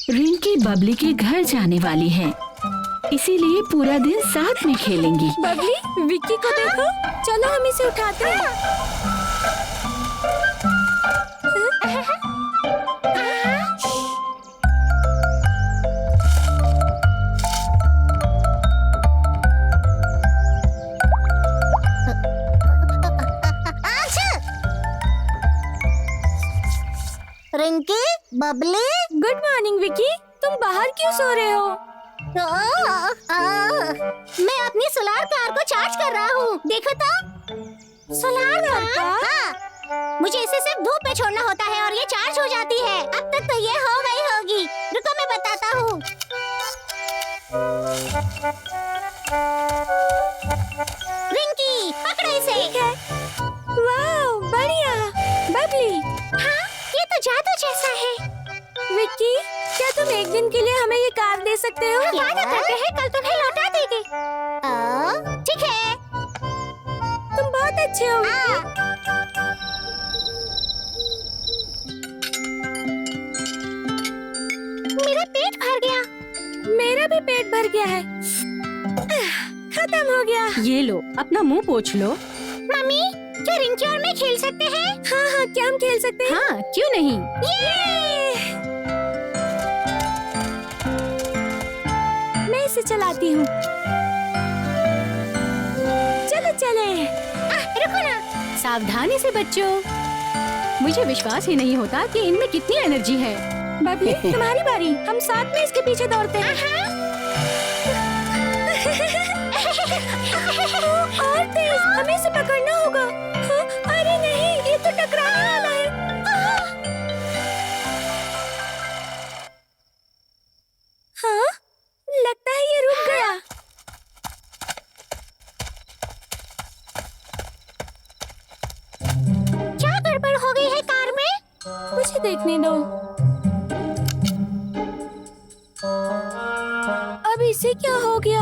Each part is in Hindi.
रिंकी बबली के घर जाने वाली है, इसीलिए पूरा दिन साथ में खेलेंगी। बबली, विक्की को देखो, चलो हम इसे उठाते हैं। रिंकी, बबली, गुड मॉर्निंग विक्की, तुम बाहर क्यों सो रहे हो? मैं अपनी सोलार कार को चार्ज कर रहा हूँ। देखो तो। Solar car? हाँ। मुझे इसे सिर्फ धूप में छोड़ना होता है और ये चार्ज हो जाती है। अब तक तो ये हो गई होगी। रुको मैं बताता हूँ। रिंकी, पकड़ो इसे। वाह, बढ़िया। बबली, हाँ, ये तो जादू जैसा है। विक्की, क्या तुम एक दिन के लिए हमें ये कार दे सकते हो? वादा करते हैं कल तुम्हें लौटा देंगे। ठीक है। तुम बहुत अच्छे हो विक्की। मेरा पेट भर गया। मेरा भी पेट भर गया है। खत्म हो गया। ये लो, अपना मुंह पोंछ लो। मम्मी, क्या रिंकी और मैं खेल सकते हैं? हाँ हाँ, क्या हम खेल सकते हैं? हाँ, क्यों नहीं। मैं इसे चलाती हूँ। चलो चले। रुको ना। सावधानी से बच्चों, मुझे विश्वास ही नहीं होता कि इनमें कितनी एनर्जी है। बबली, तुम्हारी बारी। हम साथ में इसके पीछे दौड़ते हैं। और तेज, हमें इसे पकड़ना होगा। अरे नहीं, ये तो टकराने वाला है। हाँ, लगता है ये रुक गया। क्या गड़बड़ हो गई है कार में? मुझे देखने दो। अब इसे क्या हो गया?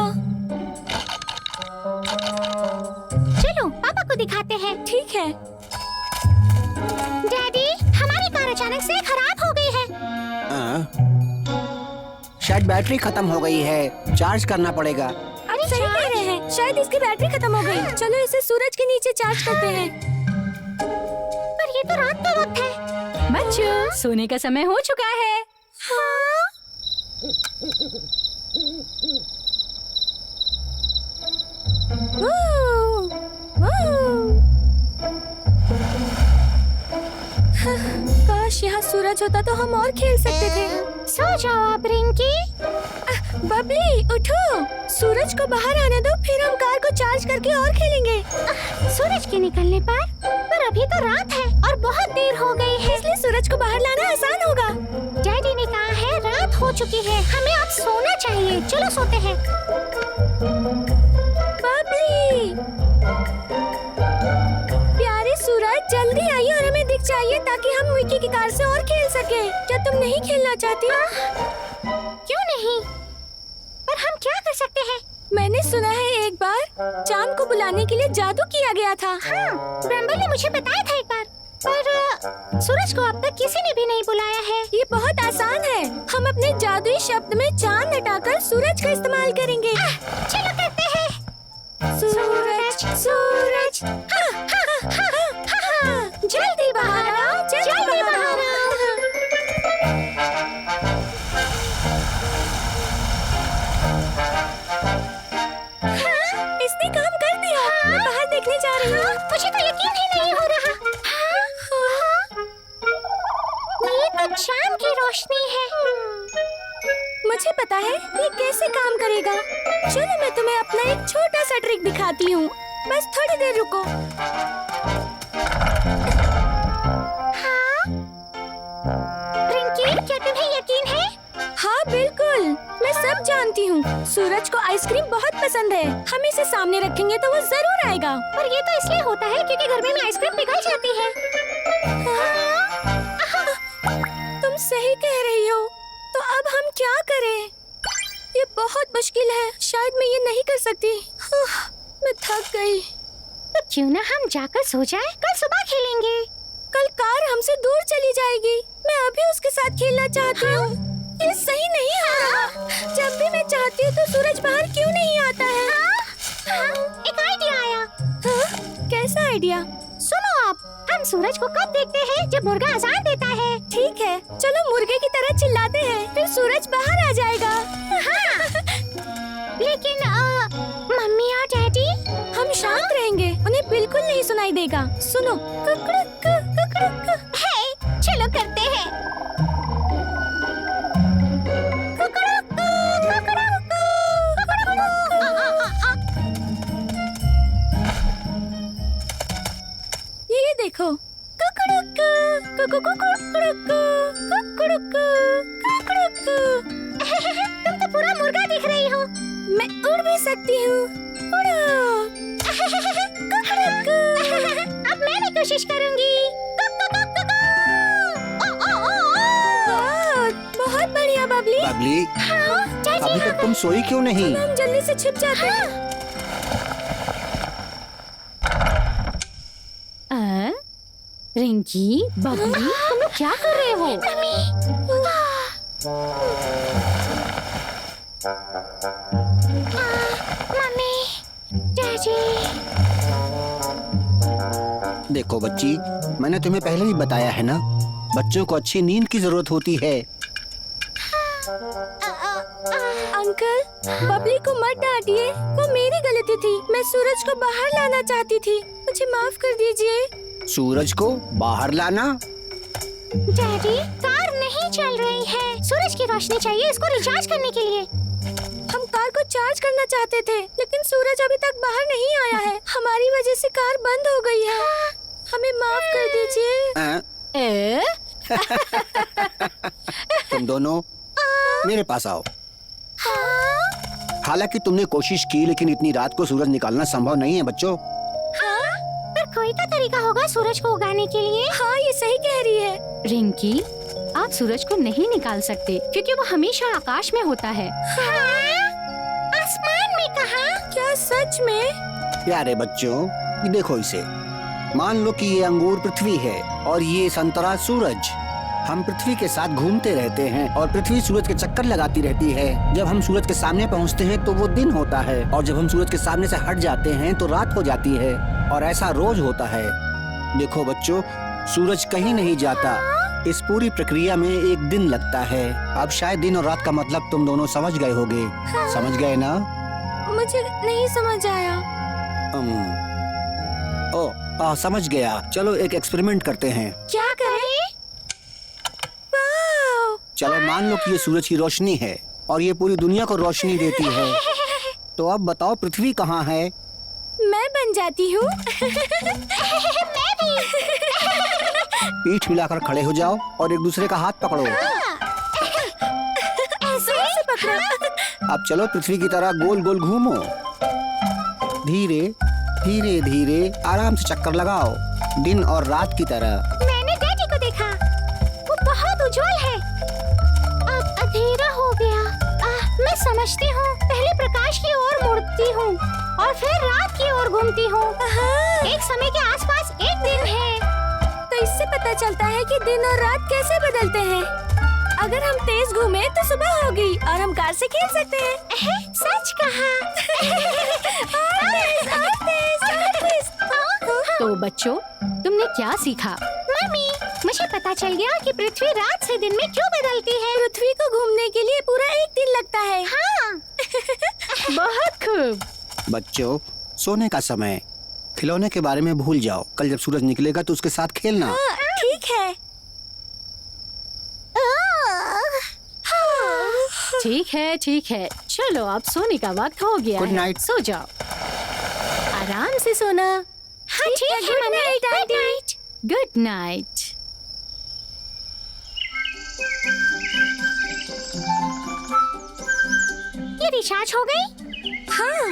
चलो पापा को दिखाते हैं। ठीक है। डैडी, हमारी कार अचानक से खराब हो गई है। शायद बैटरी खत्म हो गई है, चार्ज करना पड़ेगा। अरे सही कह रहे हैं, शायद इसकी बैटरी खत्म हो गई। चलो इसे सूरज के नीचे चार्ज करते हैं। पर ये तो रात का वक्त है। बच्चों, सोने का समय हो चुका है। हाँ? काश यहाँ सूरज होता तो हम और खेल सकते थे। सो जाओ आप रिंकी। बबली, उठो। सूरज को बाहर आने दो, फिर हम कार को चार्ज करके और खेलेंगे। सूरज के निकलने पर अभी तो रात है और बहुत देर हो गई है। इसलिए सूरज को बाहर लाना आसान होगा। डैडी ने कहा है रात हो चुकी है, हमें अब सोना चाहिए। चलो सोते हैं। बबली, प्यारे सूरज, जल्दी आइए और हमें दिख जाइए ताकि हम विक्की की कार से और खेल सके। क्या तुम नहीं खेलना चाहती हो? क्यों नहीं? पर हम क्या कर सकते हैं? मैंने सुना है एक बार चांद को बुलाने के लिए जादू किया गया था। हाँ, ब्रम्बल ने मुझे बताया था एक बार। पर सूरज को अब तक किसी ने भी नहीं बुलाया है। ये बहुत आसान है। हम अपने जादुई शब्द में चांद हटाकर सूरज का इस्तेमाल करेंगे। चलो करते हैं। सूरज, सूरज, हाँ, हाँ, हाँ, हाँ, हाँ, जल्दी बाहर आओ, जल्दी बाहर आओ। हाँ, इसने काम कर दिया। मैं बाहर देखने जा रही हूँ। मुझे तो यकीन ही नहीं हो रहा। ये तो चांद की रोशनी है। मुझे पता है ये कैसे काम करेगा। चलो मैं तुम्हें अपना एक छोटा सा ट्रिक दिखाती हूँ। बस थोड़ी देर रुको। हाँ? रिंकी, क्या तुम्हें यकीन है? हाँ बिल्कुल, मैं सब जानती हूँ। सूरज को आइसक्रीम बहुत पसंद है। हम इसे सामने रखेंगे तो वो जरूर आएगा। पर ये तो इसलिए होता है क्योंकि गर्मी में आइसक्रीम पिघल जाती है। तुम सही कह रही हो। तो अब हम क्या करें? ये बहुत मुश्किल है। शायद मैं ये नहीं कर सकती। मैं थक गई। तो क्यों ना हम जाकर सो जाएं? कल सुबह खेलेंगे। कल कार हमसे दूर चली जाएगी। मैं अभी उसके साथ खेलना चाहती हूँ। ये सही नहीं हो रहा। जब भी मैं चाहती हूँ तो सूरज बाहर क्यों नहीं आता है? एक आइडिया आया। हाँ? कैसा आइडिया? सुनो आप, हम सूरज को कब देखते हैं? जब मुर्गा अजान देता है। ठीक है, चलो मुर्गे की तरह चिल्लाते हैं, फिर सूरज बाहर आ जाएगा। हाँ। लेकिन मम्मी और डैडी? हम शांत रहेंगे, उन्हें बिल्कुल नहीं सुनाई देगा। सुनो, कुकड़ुक कुकड़ुक। है, चलो करते हैं। कुकड़ुक कुकड़ुक ये देखो, कुकड़ुक कुकड़ुक कुकड़ुक कुकड़ुक कुकड़ुक। तुम तो पूरा मुर्गा दिख रही हो। मैं उड़ भी सकती हूँ। उड़ो। अब मैं भी कोशिश करूंगी। वाह, बहुत बढ़िया बबली। बबली, चाची, अभी तक तुम सोई क्यों नहीं? हम जल्दी से छिप जाते हैं। रिंकी, बबली, तुम लोग क्या कर रहे हो? Mummy, daddy. देखो बच्ची, मैंने तुम्हें पहले ही बताया है ना, बच्चों को अच्छी नींद की जरूरत होती है। अंकल, बबली को मत डांटिए, वो मेरी गलती थी। मैं सूरज को बाहर लाना चाहती थी, मुझे माफ कर दीजिए। सूरज को बाहर लाना? डैडी, कार नहीं चल रही है। सूरज की रोशनी चाहिए इसको रिचार्ज करने के लिए। हम कार को चार्ज करना चाहते थे, लेकिन सूरज अभी तक बाहर नहीं आया है। हमारी वजह से कार बंद हो गई है। हमें माफ कर दीजिए। तुम दोनों मेरे पास आओ। हालांकि तुमने कोशिश की, लेकिन इतनी रात को सूरज निकालना संभव नहीं है बच्चों। पर कोई तो तरीका होगा सूरज को उगाने के लिए। हाँ, ये सही कह रही है। रिंकी, आप सूरज को नहीं निकाल सकते क्योंकि वो हमेशा आकाश में होता है। आसमान में कहाँ? क्या सच में? प्यारे बच्चों, ये देखो इसे। मान लो कि ये अंगूर पृथ्वी है और ये संतरा सूरज। हम पृथ्वी के साथ घूमते रहते हैं और पृथ्वी सूरज के चक्कर लगाती रहती है। जब हम सूरज के सामने पहुंचते हैं तो वो दिन होता है, और जब हम सूरज के सामने से हट जाते हैं तो रात हो जाती है, और ऐसा रोज होता है। देखो बच्चों, सूरज कहीं नहीं जाता। इस पूरी प्रक्रिया में एक दिन लगता है। अब शायद दिन और रात का मतलब तुम दोनों समझ गए होगे। समझ गए ना? मुझे नहीं समझ आया। समझ गया। चलो एक एक्सपेरिमेंट करते हैं। क्या करें? वाव! चलो मान लो कि ये सूरज की रोशनी है और ये पूरी दुनिया को रोशनी देती है। तो अब बताओ पृथ्वी कहाँ है? मैं बन जाती हूँ। पीठ मिलाकर खड़े हो जाओ और एक दूसरे का हाथ पकड़ो। ऐसे पकड़ो। अब चलो पृथ्वी की तरह गोल गोल घूमो। धीरे धीरे धीरे आराम से चक्कर लगाओ, दिन और रात की तरह। मैंने डैडी को देखा, वो बहुत उज्जवल है। अब अंधेरा हो गया। मैं समझती हूँ, पहले प्रकाश की ओर मुड़ती हूँ और फिर रात की ओर घूमती हूँ। एक समय के आसपास एक दिन है। तो इससे पता चलता है कि दिन और रात कैसे बदलते हैं। अगर हम तेज घूमे तो सुबह होगी और हम कार से खेल सकते हैं। सच कहा। तो बच्चों, तुमने क्या सीखा? मम्मी, मुझे पता चल गया कि पृथ्वी रात से दिन में क्यों बदलती है। पृथ्वी को घूमने के लिए पूरा एक दिन लगता है। हाँ। बहुत खूब। बच्चों, सोने का समय। खिलौने के बारे में भूल जाओ। कल जब सूरज निकलेगा तो उसके साथ खेलना। ठीक है। ठीक है। चलो अब सोने का वक्त हो गया Good है। night. सो जाओ, आराम से सोना। हाँ ठीक है mummy. Good night. Good night. ये रिचार्ज हो गई? हाँ।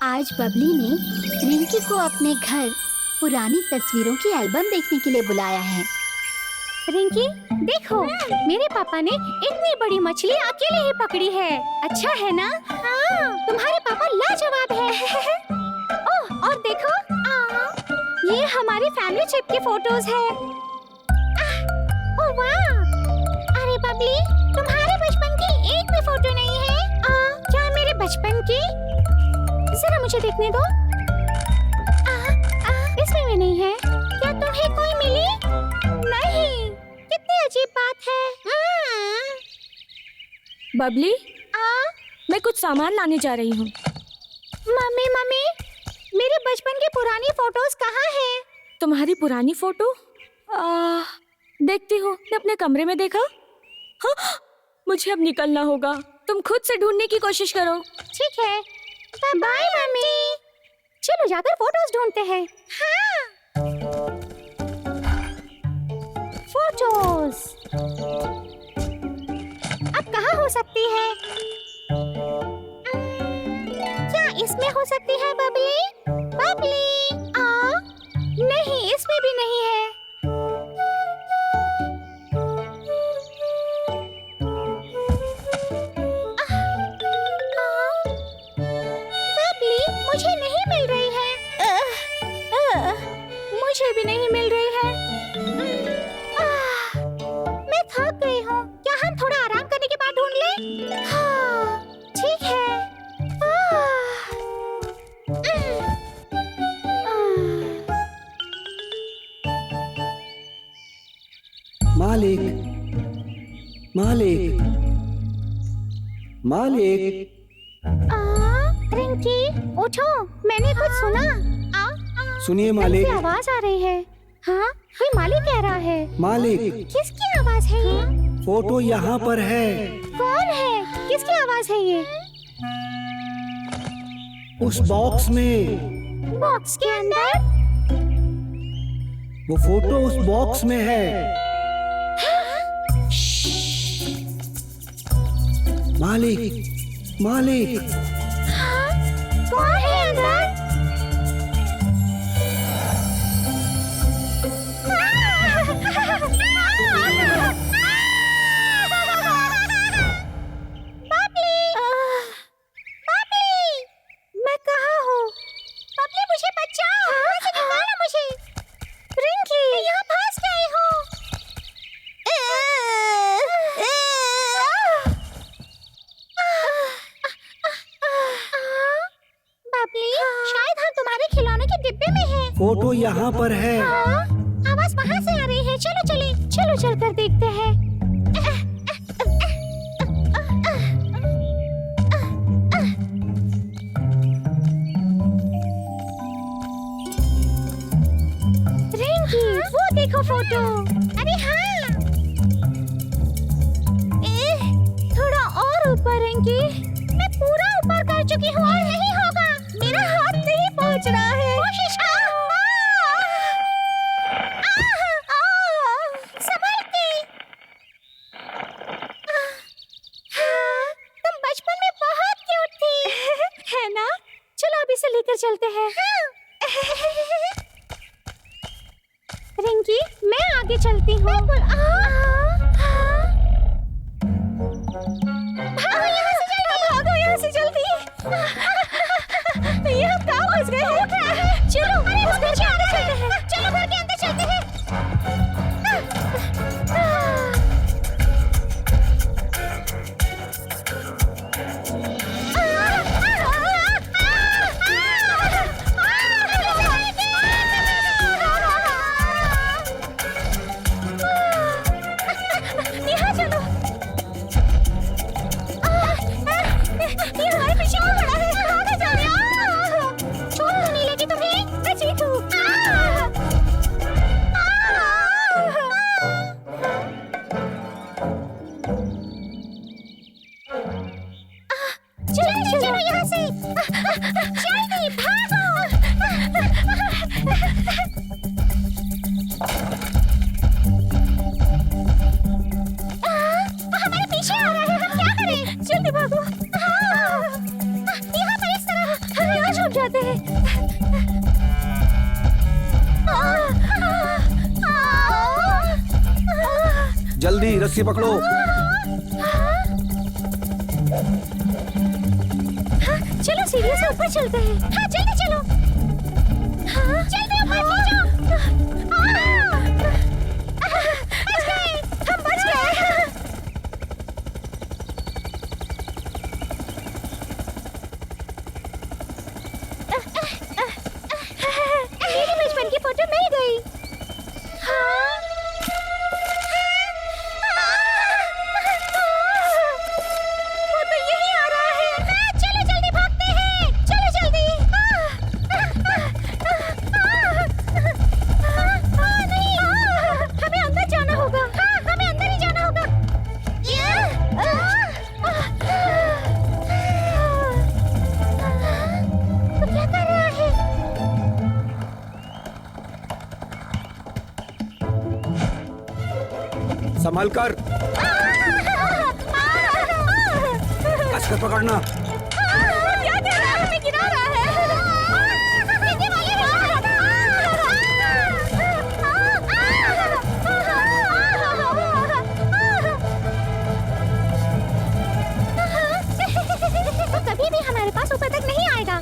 आज बबली ने रिंकी को अपने घर पुरानी तस्वीरों की एल्बम देखने के लिए बुलाया है। रिंकी देखो, मेरे पापा ने इतनी बड़ी मछली अकेले ही पकड़ी है। अच्छा है ना? हाँ, तुम्हारे पापा लाजवाब है। ओह, और देखो, ये हमारी फैमिली ट्रिप की फोटोज है। ओह वाह! अरे बबली, तुम्हारे बचपन की एक भी फोटो नहीं है। क्या मेरे बचपन की? जरा मुझे देखने दो। इसमें भी नहीं है। क्या तुम्हें कोई मिली? नहीं। कितनी अजीब बात है। बबली, मैं कुछ सामान लाने जा रही हूँ। मम्मी मम्मी, मेरे बचपन की पुरानी फोटोज कहाँ हैं? तुम्हारी पुरानी फोटो? देखती हूँ। मैं अपने कमरे में देखा। हाँ, मुझे अब निकलना होगा। तुम खुद से ढूंढने की कोशिश करो। ठीक है। Bye mummy. चलो जाकर फोटोज ढूंढते हैं। हाँ। फोटोज अब कहाँ हो सकती है? क्या इसमें हो सकती है बबली? बबली, नहीं, इसमें भी नहीं है। बबली, मुझे नहीं मिल रही है। मुझे भी नहीं मिल रही है। मैं थक गई हूँ। क्या हम थोड़ा आराम करने के बाद ढूंढ लें? हाँ, ठीक है। मालिक, मालिक, मालिक। रिंकी, उठो, मैंने कुछ सुना। सुनिए मालिक। किसकी आवाज आ रही है? हाँ, कोई मालिक कह रहा है। मालिक, किसकी आवाज है ये? फोटो यहाँ पर है। कौन है? किसकी आवाज है ये? उस बॉक्स में। बॉक्स के अंदर? वो फोटो उस बॉक्स में है। मालिक, मालिक। कौन है अंदर? मैं कहाँ हूँ? बबली, मुझे बचाओ। यहाँ से निकालो मुझे। रिंकी, मैं यहाँ फंस गई हूँ। बबली, शायद हम तुम्हारे खिलौने के डिब्बे में हैं। फोटो यहाँ पर है। आवाज वहाँ से आ रही है। चलो चले, चलो चलकर देखते हैं। रिंकी, वो देखो फोटो। अरे हाँ। थोड़ा और ऊपर रिंकी। मैं पूरा ऊपर कर चुकी हूँ और नहीं होगा। मेरा हाथ नहीं पहुँच रहा है। कोशिश करो। संभल के। तुम बचपन में बहुत क्यूट थी। है ना? चलो अब इसे लेकर चलते हैं। रिंकी, मैं आगे चलती हूँ। भागो यहाँ से जल्दी। ये हम कहाँ फंस गए हैं? चलो उस घर के अंदर चलते हैं। चलो घर के अंदर चलते हैं। यहाँ चलो। ये हमारे पीछे आ खड़ा है। भागो जाओ। चोट तो नहीं लगी तुम्हें? मैं जीतू। चलो यहाँ से। जल्दी भागो। हमारे पीछे आ रहा है। हम क्या करें? जल्दी भागो। यहाँ पर इस तरह। हम यहाँ छुप जाते हैं। रस्सी पकड़ो। चलो सीढ़ियों से ऊपर चलते हैं। हाँ जल्दी चलो। हाँ जल्दी ऊपर खींचो। बच गए, हम बच गए। मेरी बचपन की फोटो मिल गई। हाँ वो तो यही आ रहा है। हाँ चलो जल्दी भागते हैं, चलो जल्दी। नहीं, हमें अंदर जाना होगा। हाँ हमें अंदर ही जाना होगा। वो क्या कर रहा है? संभल कर, कसकर पकड़ना। क्या कर रहा है? हमें गिरा रहा है। वो कभी भी हमारे पास ऊपर तक नहीं आएगा।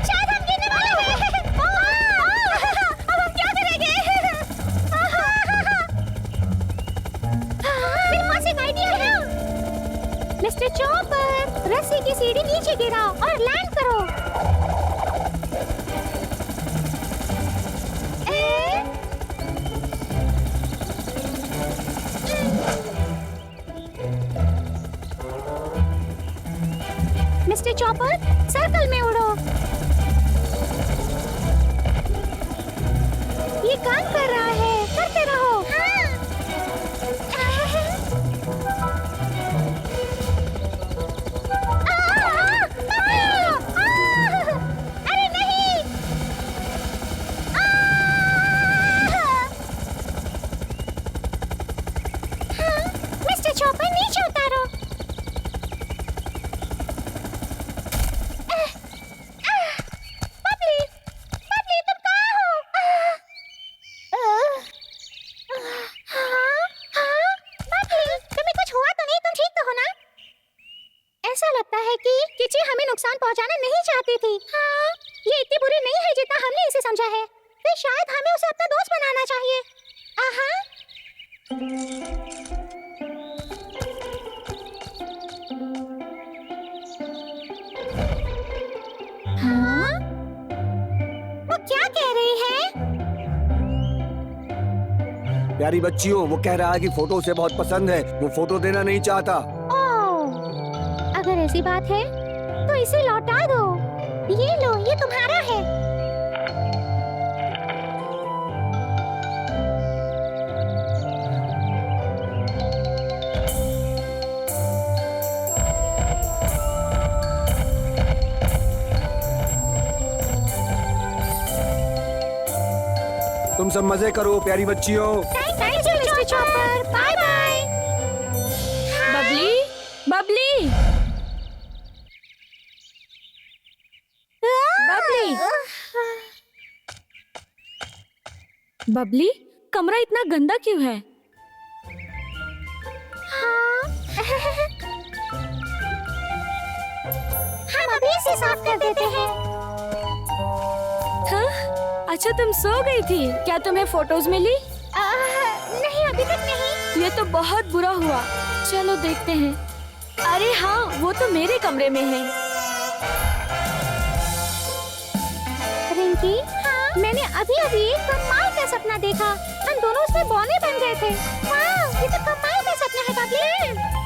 शायद हम गिरने वाले हैं। अब हम क्या करेंगे? मेरे पास एक आइडिया है। मिस्टर चॉपर, रस्सी की सीढ़ी नीचे गिराओ और लैंड करो। मिस्टर चॉपर, सर्कल में उड़ो। ये काम कर रहा है, करते रहो। अरे नहीं। मिस्टर चॉपर नीचे उतारो। बबली, बबली तुम कहाँ हो? बबली, तुम्हें कुछ हुआ तो नहीं? तुम ठीक तो हो ना? ऐसा लगता है कि किची हमें नुकसान पहुंचाना नहीं चाहती थी। हाँ, ये इतनी बुरी नहीं है जितना हमने इसे समझा है। फिर शायद हमें उसे अपना दोस्त बनाना चाहिए। हाँ? वो क्या कह रही है? प्यारी बच्चियों, वो कह रहा है कि फोटो उसे बहुत पसंद है, वो फोटो देना नहीं चाहता। ओह, अगर ऐसी बात है तो इसे लौटा दो। ये लो, ये तुम्हारा है। तुम सब मजे करो प्यारी बच्चियों। Thank you mister chopper. Bye bye. Babli, Babli, Babli, Babli, कमरा इतना गंदा क्यों है? हम अभी इसे साफ कर देते हैं। हाँ? अच्छा तुम सो गई थी क्या? तुम्हें फोटोज मिली? नहीं अभी तक नहीं। ये तो बहुत बुरा हुआ। चलो देखते हैं। अरे हाँ, वो तो मेरे कमरे में है। रिंकी, हाँ? मैंने अभी अभी एक कमाल का सपना देखा। हम दोनों उसमें बौने बन गए थे। वाह, ये तो कमाल का सपना है बबली।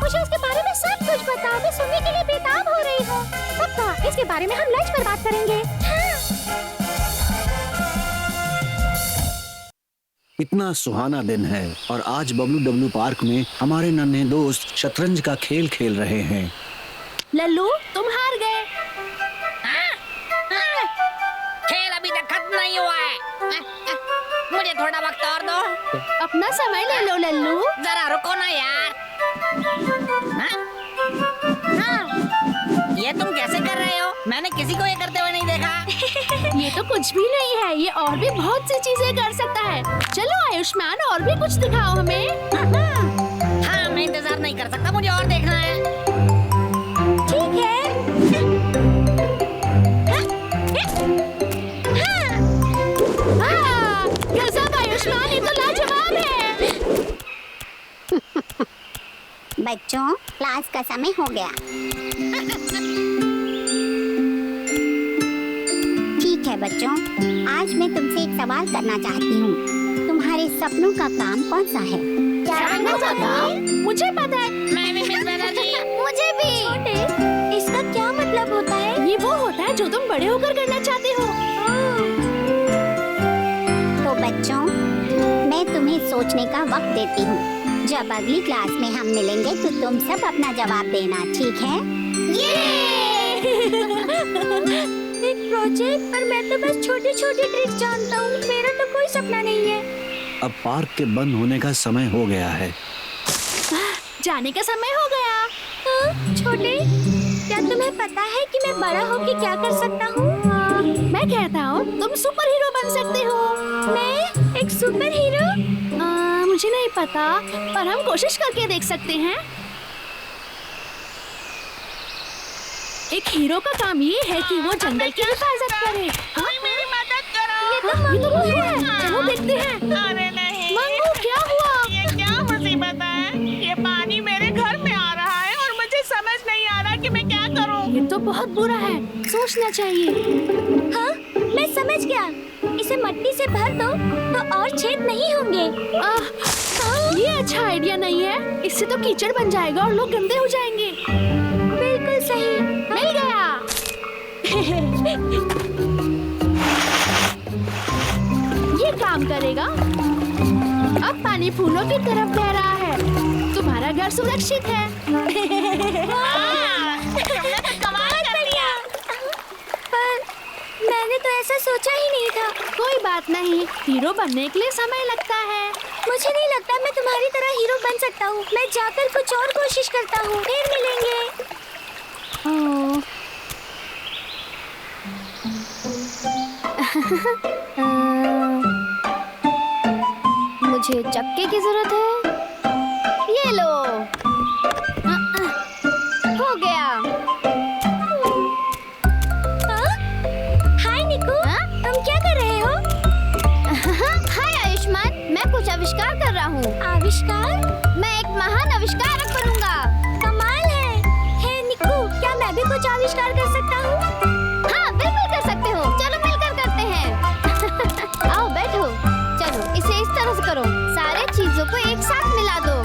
मुझे इसके बारे में सब कुछ बताओ, मैं सुनने के लिए बेताब हो रही हूँ। पक्का, इसके बारे में हम लंच पर बात करेंगे। इतना सुहाना दिन है और आज WW पार्क में हमारे नन्हे दोस्त शतरंज का खेल खेल रहे हैं। लल्लू, तुम हार गए। खेल अभी तक खत्म नहीं हुआ है। मुझे थोड़ा वक्त और दो। अपना समय ले लो लल्लू। जरा रुको ना यार। हाँ? ये तुम कैसे कर रहे हो? मैंने किसी को ये करते हुए नहीं देखा। ये तो कुछ भी नहीं है, ये और भी बहुत सी चीजें कर सकता है। चलो आयुष्मान, और भी कुछ दिखाओ हमें। हाँ, मैं इंतजार नहीं कर सकता, मुझे और देखना है। ठीक है। गजब आयुष्मान, ये तो लाजवाब है। बच्चों, क्लास का समय हो गया। ठीक है बच्चों, आज मैं तुमसे एक सवाल करना चाहती हूँ। तुम्हारे सपनों का काम कौन सा है? जानना चाहता हूँ? मुझे पता है। मैं भी मिस बनर्जी। मुझे भी। इसका क्या मतलब होता है? ये वो होता है जो तुम बड़े होकर करना चाहते हो। तो बच्चों, मैं तुम्हें सोचने का वक्त देती हूँ। जब अगली क्लास में हम मिलेंगे तो तुम सब अपना जवाब देना, ठीक है? एक प्रोजेक्ट, पर मैं तो बस छोटी-छोटी ट्रिक्स जानता हूँ। मेरा तो कोई सपना नहीं है। अब पार्क के बंद होने का समय हो गया है। जाने का समय हो गया। हाँ, छोटे, क्या तुम्हें पता है कि मैं बड़ा होकर क्या कर सकता हूँ? मैं कहता हूँ तुम सुपर हीरो बन सकते हो। मैं एक सुपर हीरो? मुझे नहीं पता, पर हम कोशिश करके देख सकते हैं। एक हीरो का काम ये है कि वो जंगल की हिफाजत करे। हाँ? मेरी मदद करो। ये तो वो है। चलो देखते हैं। अरे नहीं, मंगू, क्या हुआ? ये क्या मुसीबत है? ये पानी मेरे घर में आ रहा है और मुझे समझ नहीं आ रहा कि मैं क्या करूं। ये तो बहुत बुरा है, सोचना चाहिए। हाँ, मैं समझ गया। इसे मिट्टी से भर दो तो और छेद नहीं होंगे। ये अच्छा आइडिया नहीं है। इससे तो कीचड़ बन जाएगा और लोग गंदे हो जाएंगे। बिल्कुल सही। मिल गया। ये काम करेगा। अब पानी फूलों की तरफ बह रहा है। तुम्हारा घर सुरक्षित है। तुमने तो कमाल कर दिया। पर मैंने तो ऐसा सोचा ही नहीं था। कोई बात नहीं, हीरो बनने के लिए समय लगता है। मुझे नहीं लगता मैं तुम्हारी तरह हीरो बन सकता हूँ। मैं जाकर कुछ और कोशिश करता हूँ, फिर मिलेंगे। मुझे चक्के की जरूरत है। ये लो। हो गया। हाय निकू, तुम क्या कर रहे हो? हाय आयुष्मान, मैं कुछ आविष्कार कर रहा हूँ। आविष्कार? मैं एक महान आविष्कारक बनूंगा। कमाल है। हे निकू, क्या मैं भी कुछ आविष्कार कर सकता हूँ? हाँ, बिल्कुल कर सकते हो। चलो मिलकर करते हैं। आओ बैठो। चलो इसे इस तरह से करो। सारे चीजों को एक साथ मिला दो।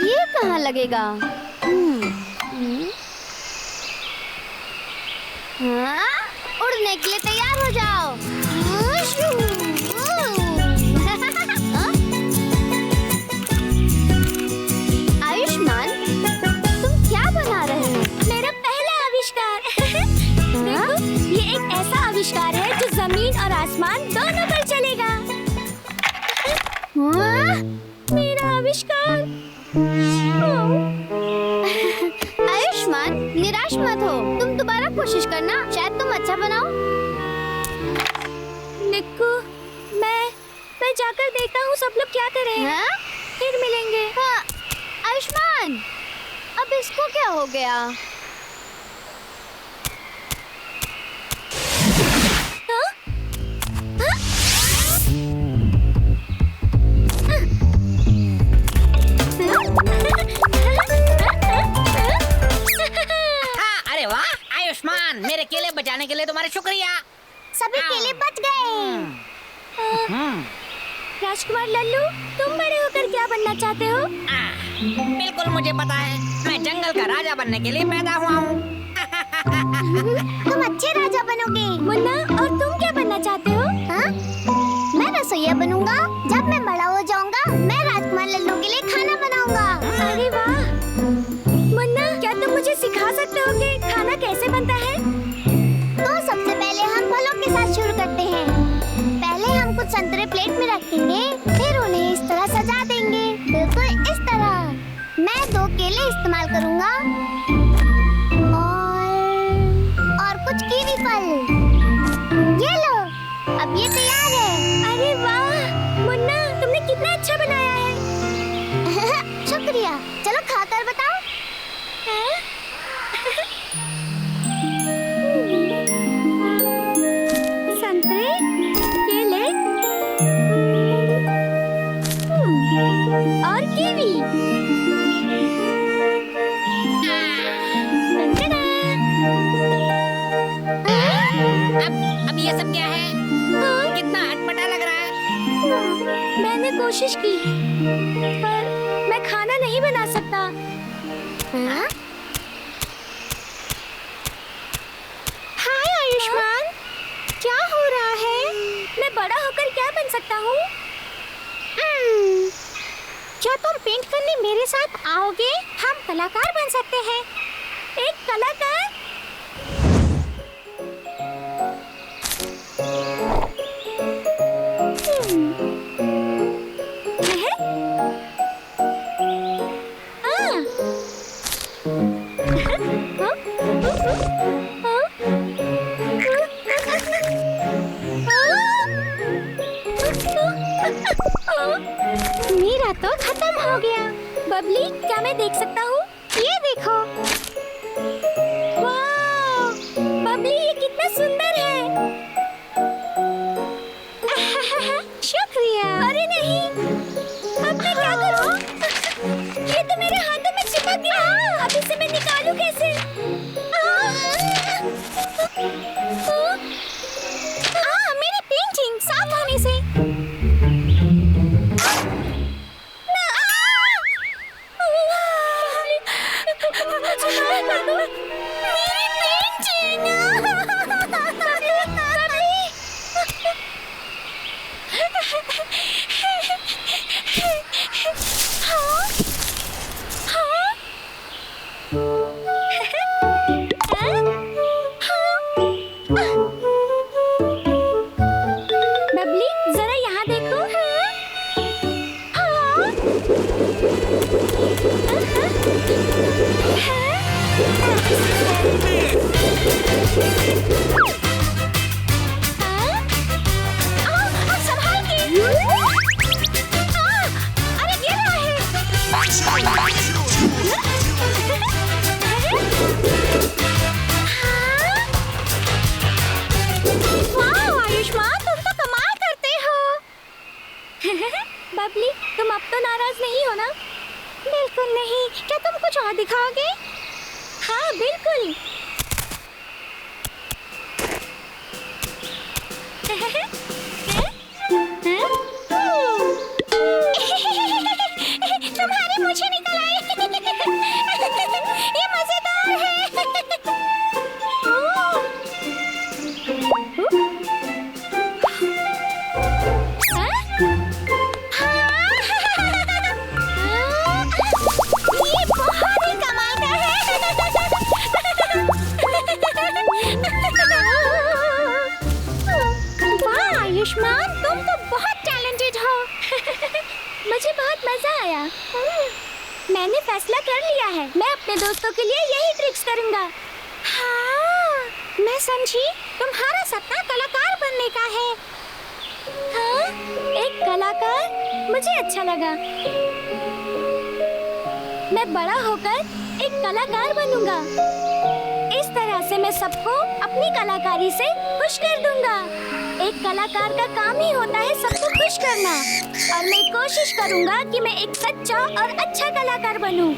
ये कहाँ लगेगा? हाँ? उड़ने के लिए तैयार हो जाओ। आयुष्मान, तुम क्या बना रहे हो? मेरा पहला आविष्कार। देखो, ये एक ऐसा आविष्कार है जो जमीन और आसमान दोनों पर चलेगा। हाँ? मेरा आविष्कार। आयुष्मान, निराश मत हो। तुम दोबारा कोशिश करना, शायद तुम अच्छा बनाओ। निक्कू, मैं जाकर देखता हूँ सब लोग क्या कर रहे हैं। हाँ? फिर मिलेंगे। हाँ, आयुष्मान, अब इसको क्या हो गया? हाँ? हाँ? हाँ, अरे वाह आयुष्मान, मेरे केले बचाने के लिए तुम्हारा शुक्रिया। सभी केले बच गए। राजकुमार लल्लू, तुम बड़े होकर क्या बनना चाहते हो? बिल्कुल मुझे पता है, मैं जंगल का राजा बनने के लिए पैदा हुआ हूँ। तुम अच्छे राजा बनोगे। मुन्ना, और तुम क्या बनना चाहते हो? हाँ? मैं रसोइया बनूंगा। जब मैं बड़ा हो जाऊंगा, मैं राजकुमार लल्लू के लिए खाना बनाऊंगा। अरे वाह! मुन्ना, क्या तुम मुझे सिखा सकते हो कि खाना कैसे बनता है? तो सबसे पहले हम फलों के साथ शुरू करते हैं। में रखेंगे, फिर उन्हें इस तरह सजा देंगे, बिल्कुल इस तरह। मैं 2 केले इस्तेमाल करूँगा और कुछ कीवी फल। ये लो, अब ये तैयार है। अरे वाह मुन्ना, तुमने कितना अच्छा बनाया है। शुक्रिया। चलो खाकर बताओ। संतरे, केले और कीवी। अब ये सब क्या है? कितना अटपटा लग रहा है। मैंने कोशिश की पर मैं खाना नहीं बना सकता। हाय आयुष्मान, क्या हो रहा है? मैं बड़ा होकर क्या बन सकता हूँ? क्या तुम पेंट करने मेरे साथ आओगे? हम कलाकार बन सकते हैं। एक कलाकार? मेरा तो खत्म हो गया। बबली, क्या मैं देख सकता हूँ? ये देखो। वाह, बबली ये कितना सुंदर है। शुक्रिया। अरे नहीं, अब मैं क्या करूँ? ये तो मेरे हाथों में चिपक गया। अब इसे मैं निकालूं कैसे? मेरी पेंटिंग साफ होने से। बबली, जरा यहाँ देखो। संभाल के। अरे गिर रहा है। वाह आयुष्मान, तुम तो कमाल करते हो। बबली, तुम अब तो नाराज नहीं हो ना? बिल्कुल नहीं। क्या तुम कुछ और दिखाओगे? हाँ बिल्कुल। तुम्हारे मुझे निकल आए। ये मजेदार है। ये बहुत ही कमाल का है। वाह आयुष्मान, तुम तो बहुत टैलेंटेड हो। मुझे बहुत मजा आया। मैंने फैसला कर लिया है, मैं अपने दोस्तों के लिए यही ट्रिक्स करूंगा। हाँ, मैं समझी। तुम्हारा सपना कलाकार बनने का है। हाँ, एक कलाकार, मुझे अच्छा लगा। मैं बड़ा होकर एक कलाकार बनूंगा। इस तरह से मैं सबको अपनी कलाकारी से खुश कर दूंगा। एक कलाकार का काम ही होता है सबको खुश करना, और मैं कोशिश करूंगा कि मैं एक सच्चा और अच्छा कलाकार बनूं।